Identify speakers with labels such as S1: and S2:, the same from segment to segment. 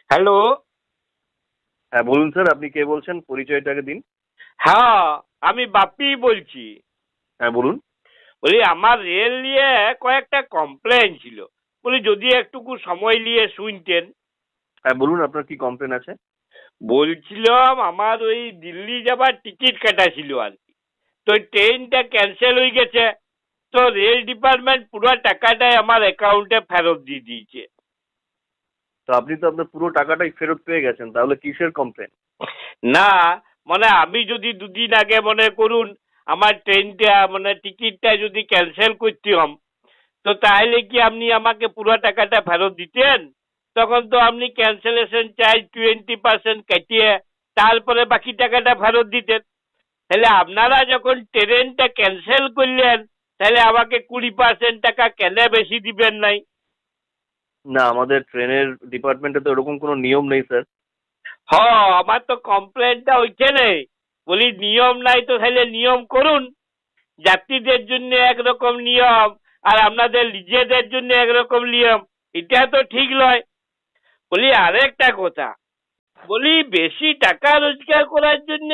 S1: Hello.
S2: হ্যাঁ বলুন sir, আপনি কে বলছেন? পরিচয়টাকে দিন।
S1: হ্যাঁ, আমি বাপি বলছি।
S2: হ্যাঁ বলুন।
S1: বলি আমার রেল নিয়ে কয়েকটা কমপ্লেন ছিল, বলি যদি একটুকু সময় নিয়ে শুনতেন।
S2: হ্যাঁ বলুন, আপনার কি কমপ্লেন আছে?
S1: বলছিলাম আমার ওই দিল্লি যাবার টিকিট কাটা ছিল আর কি, তো ট্রেনটা ক্যান্সেল হয়ে গেছে। তো রেল ডিপার্টমেন্ট পুরো টাকাটাই আমার অ্যাকাউন্টে ফেরত দিয়ে দিয়েছে।
S2: তো আপনি তো আপনার পুরো টাকাটাই ফেরত পেয়ে গেছেন, তাহলে কিসের কমপ্লেন?
S1: না, মানে আমি যদি দুদিন আগে মনে করুন আমার ট্রেনটা মানে টিকিটটা যদি ক্যান্সেল করতাম, তো তাহলে কি আপনি আমাকে পুরো টাকাটা ফেরত দিতেন? তখন তো আপনি ক্যান্সেলেশন চার্জ 20% কাটিয়ে তারপরে বাকি টাকাটা ফেরত দিতেন। তাহলে আপনারা যখন ট্রেনটা ক্যান্সেল করলেন, তাহলে আমাকে 20% টাকা কেন বেশি দিবেন নাই?
S2: না, আমাদের ট্রেনের ডিপার্টমেন্টে তো এরকম কোনো নিয়ম নেই স্যার।
S1: হ, আমার তো কমপ্লেনটা ওইখানে। বলি নিয়ম নাই তো তাহলে নিয়ম করুন। যাত্রীদের জন্য একরকম নিয়ম আর আপনাদের নিজেদের জন্য একরকম নিয়ম, এটা তো ঠিক নয়। বলি আরেকটা কথা, বলি বেশি টাকা রোজগার করার জন্য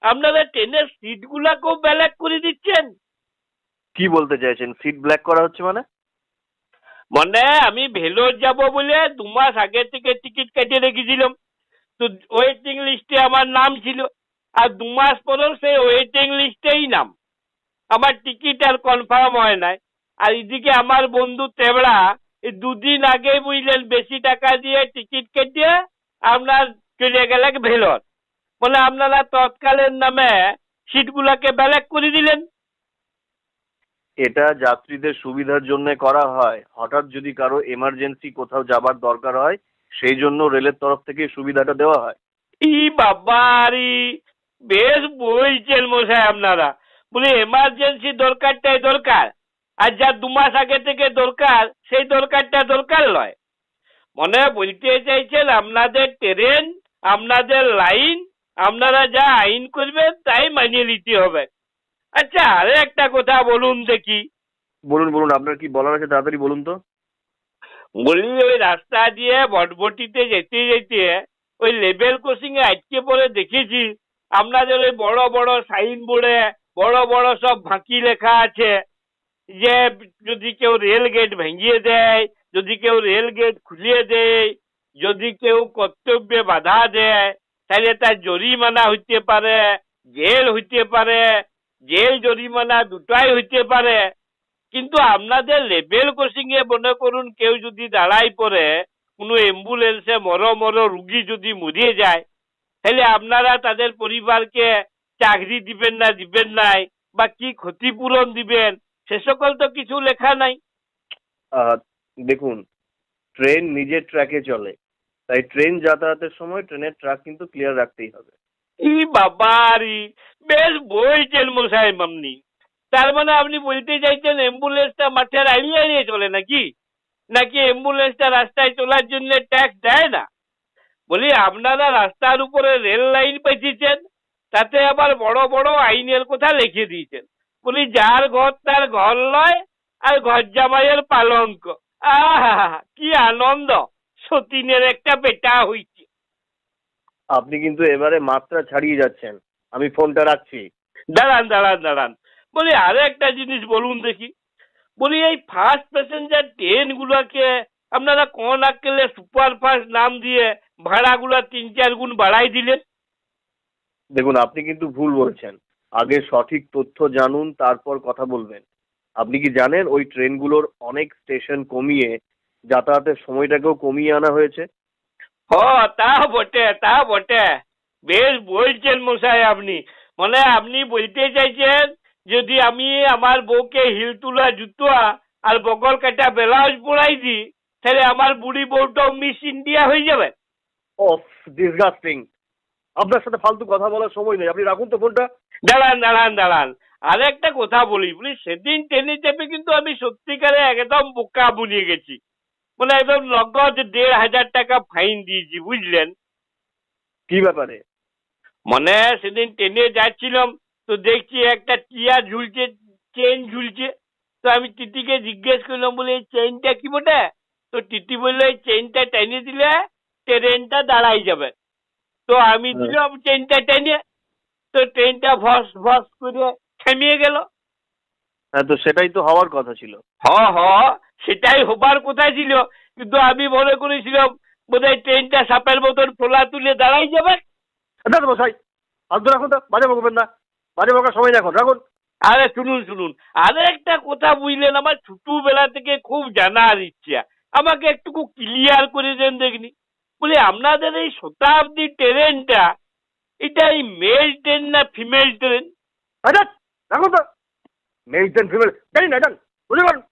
S1: আপনারা ট্রেনের সিট গুলাকেও ব্ল্যাক করে দিচ্ছেন।
S2: কি বলতে চাইছেন? সিট ব্ল্যাক করা হচ্ছে মানে?
S1: মানে আমি ভেলোর যাব বলে 2 মাস আগে থেকে টিকিট কেটে রেখেছিলাম, তো ওয়েটিং লিস্টে আমার নাম ছিল। আর 2 মাস পরেও সেই ওয়েটিং লিস্টেই নাম, আমার টিকিট আর কনফার্ম হয় নাই। আর এদিকে আমার বন্ধু তেবড়া এই 2 দিন আগে বুঝলেন বেশি টাকা দিয়ে টিকিট কেটে আপনার চলে গেলেন ভেলোর, বলে আপনারা তৎকালের নামে সিটগুলাকে ব্যালেক করে দিলেন।
S2: এটা যাত্রীদের সুবিধার জন্য করা হয়। হঠাৎ যদি কারো এমার্জেন্সি কোথাও যাবার দরকার হয়, সেই জন্য রেলের তরফ থেকে এই সুবিধাটা দেওয়া হয়।
S1: ই বাবারি, বেশ বলছেন মশাই আপনারা। বলে এমার্জেন্সি দরকারটাই দরকার, আর যা 2 মাস আগে থেকে দরকার সেই দরকারটা দরকার নয়। মনে বলতে চাইছেন আপনাদের ট্রেন, আপনাদের লাইন, আপনারা যা আইন করবেন তাই মানিয়ে নিতে হবে। আচ্ছা, আরে একটা কথা বলুন দেখি।
S2: বলুন বলুন, আপনার কি বলার আছে তাড়াতাড়ি বলুন তো।
S1: বলি ওই রাস্তা দিয়ে বটবটিতে যেতে যেতে ওই লেভেল ক্রসিং এ আটকে পড়ে দেখেছি আপনাদের ওই বড় বড় সাইন বোর্ডে বড় বড় সব ফাঁকি লেখা আছে যে যদি কেউ রেল গেট ভেঙিয়ে দেয়, যদি কেউ রেল গেট খুলিয়ে দেয়, যদি কেউ কর্তব্যে বাধা দেয়, তাহলে তার জরিমানা হইতে পারে, জেল হইতে পারে। জেল জরিমানা দুটাই হইতে পারে। কিন্তু আপনাদের লেভেল ক্রসিং এ মনে করুন কেউ যদি দাঁড়াই পড়ে, কোনো অ্যাম্বুলেন্সে মর রুগী যদি মরিয়ে যায়, তাহলে আপনারা তাদের পরিবারকে চাকরি দিবেন না দিবেন নাই, বা কি ক্ষতিপূরণ দিবেন, সে সকল তো কিছু লেখা নাই।
S2: আহ, দেখুন, ট্রেন নিজের ট্র্যাকে চলে, তাই ট্রেন যাতায়াতের সময় ট্রেনের ট্র্যাক কিন্তু ক্লিয়ার রাখতেই হবে।
S1: ই বাবারি, বেশ বলছেন মশাই আপনি। তার মানে আপনি বলতে চাইছেন অ্যাম্বুলেন্সটা মাঠের আড়িয়ে আড়িয়ে চলে নাকি? নাকি অ্যাম্বুলেন্সটা রাস্তায় চলার জন্য ট্যাক্স দেয় না? বলি আপনারা রাস্তার উপরে রেল লাইন পেঁচিয়েছেন, তাতে আবার বড় বড় আইনের কথা লিখে দিয়েছেন। বলি যার ঘর তার ঘর লয়, আর ঘর জামাইয়ের পালঙ্ক। আহা, কি আনন্দ, সতীনের একটা বেটা হইছে।
S2: আপনি কিন্তু এবারে মাত্রা ছাড়িয়ে যাচ্ছেন। আমি ফোনটা রাখছি।
S1: দাঁড়ান দাঁড়ান দাঁড়ান, বলি আরো একটা জিনিস বলুন দেখি। বলি এই ফার্স্ট প্যাসেঞ্জার ট্রেন গুলাকে আপনারা কোন আক্কেলে সুপার ফাস্ট নাম দিয়ে ভাড়াগুলা 3-4 গুণ বাড়াই দিলেন?
S2: দেখুন, আপনি কিন্তু ভুল বলছেন। আগে সঠিক তথ্য জানুন, তারপর কথা বলবেন। আপনি কি জানেন ওই ট্রেনগুলোর অনেক স্টেশন কমিয়ে যাতায়াতের সময়টাকেও কমিয়ে আনা হয়েছে?
S1: হ, তা বটে তা বটে। বেশ বলছেন মশাই আপনি। মানে আপনি বলতে চাইছেন যদি আমি আমার বউকে হিল তোলা জুতো আর বগল কাটা ব্লাউজ পরাই দিই, তাহলে আমার বুড়ি বউটাও মিস ইন্ডিয়া হয়ে যাবে।
S2: Of, disgusting! আপনার সাথে ফালতু কথা বলার সময় নেই, আপনি রাখুন তো ফোনটা।
S1: দাঁড়ান দাঁড়ান দাঁড়ান, আর একটা কথা বলি। বলি সেদিন ট্রেনে চেপে কিন্তু আমি সত্যিকারে একদম বোকা বুনিয়ে গেছি। মানে একদম নগদ 1,500 টাকা ফাইন দিয়েছি, বুঝলেন?
S2: কি ব্যাপারে?
S1: মানে সেদিন ট্রেনে যাচ্ছিলাম, তো দেখছি একটা টিয়া ঝুলছে, চেন ঝুলছে। তো আমি টিটিকে জিজ্ঞেস করলাম, বলে এই চেনটা কি বটে? তো টিটি বললো এই চেনটা টেনে দিলে ট্রেনটা দাঁড়াই যাবে। তো আমি দিলাম ট্রেনটা টেনে, তো ট্রেনটা ভস ভস করে থেমে গেল।
S2: হ্যাঁ, তো সেটাই তো হওয়ার কথা ছিল।
S1: সেটাই হবার কথা ছিল, কিন্তু আমি মনে করেছিলাম বোধহয় ট্রেনটা সাপের মতন ফোলা তুলে দাঁড়াই যাবে।
S2: না মশাই, হাত ধরে রাখুন তো, বাজে বকবেন না, বাজে বকার সময় না এখন, রাখুন।
S1: আরে শুনুন শুনুন, আরে একটা কথা বুঝলেন, আমার ছোটবেলা থেকে খুব জানার ইচ্ছা, আমাকে একটু ক্লিয়ার করে দেন দেখনি। বলে আপনাদের এই শতাব্দী ট্রেনটা, এটা এই মেল ট্রেন না ফিমেল ট্রেন?
S2: আচ্ছা, রাখুন তো। মেল ট্রেন ফিমেল জানি না, জান বুঝে পারেন।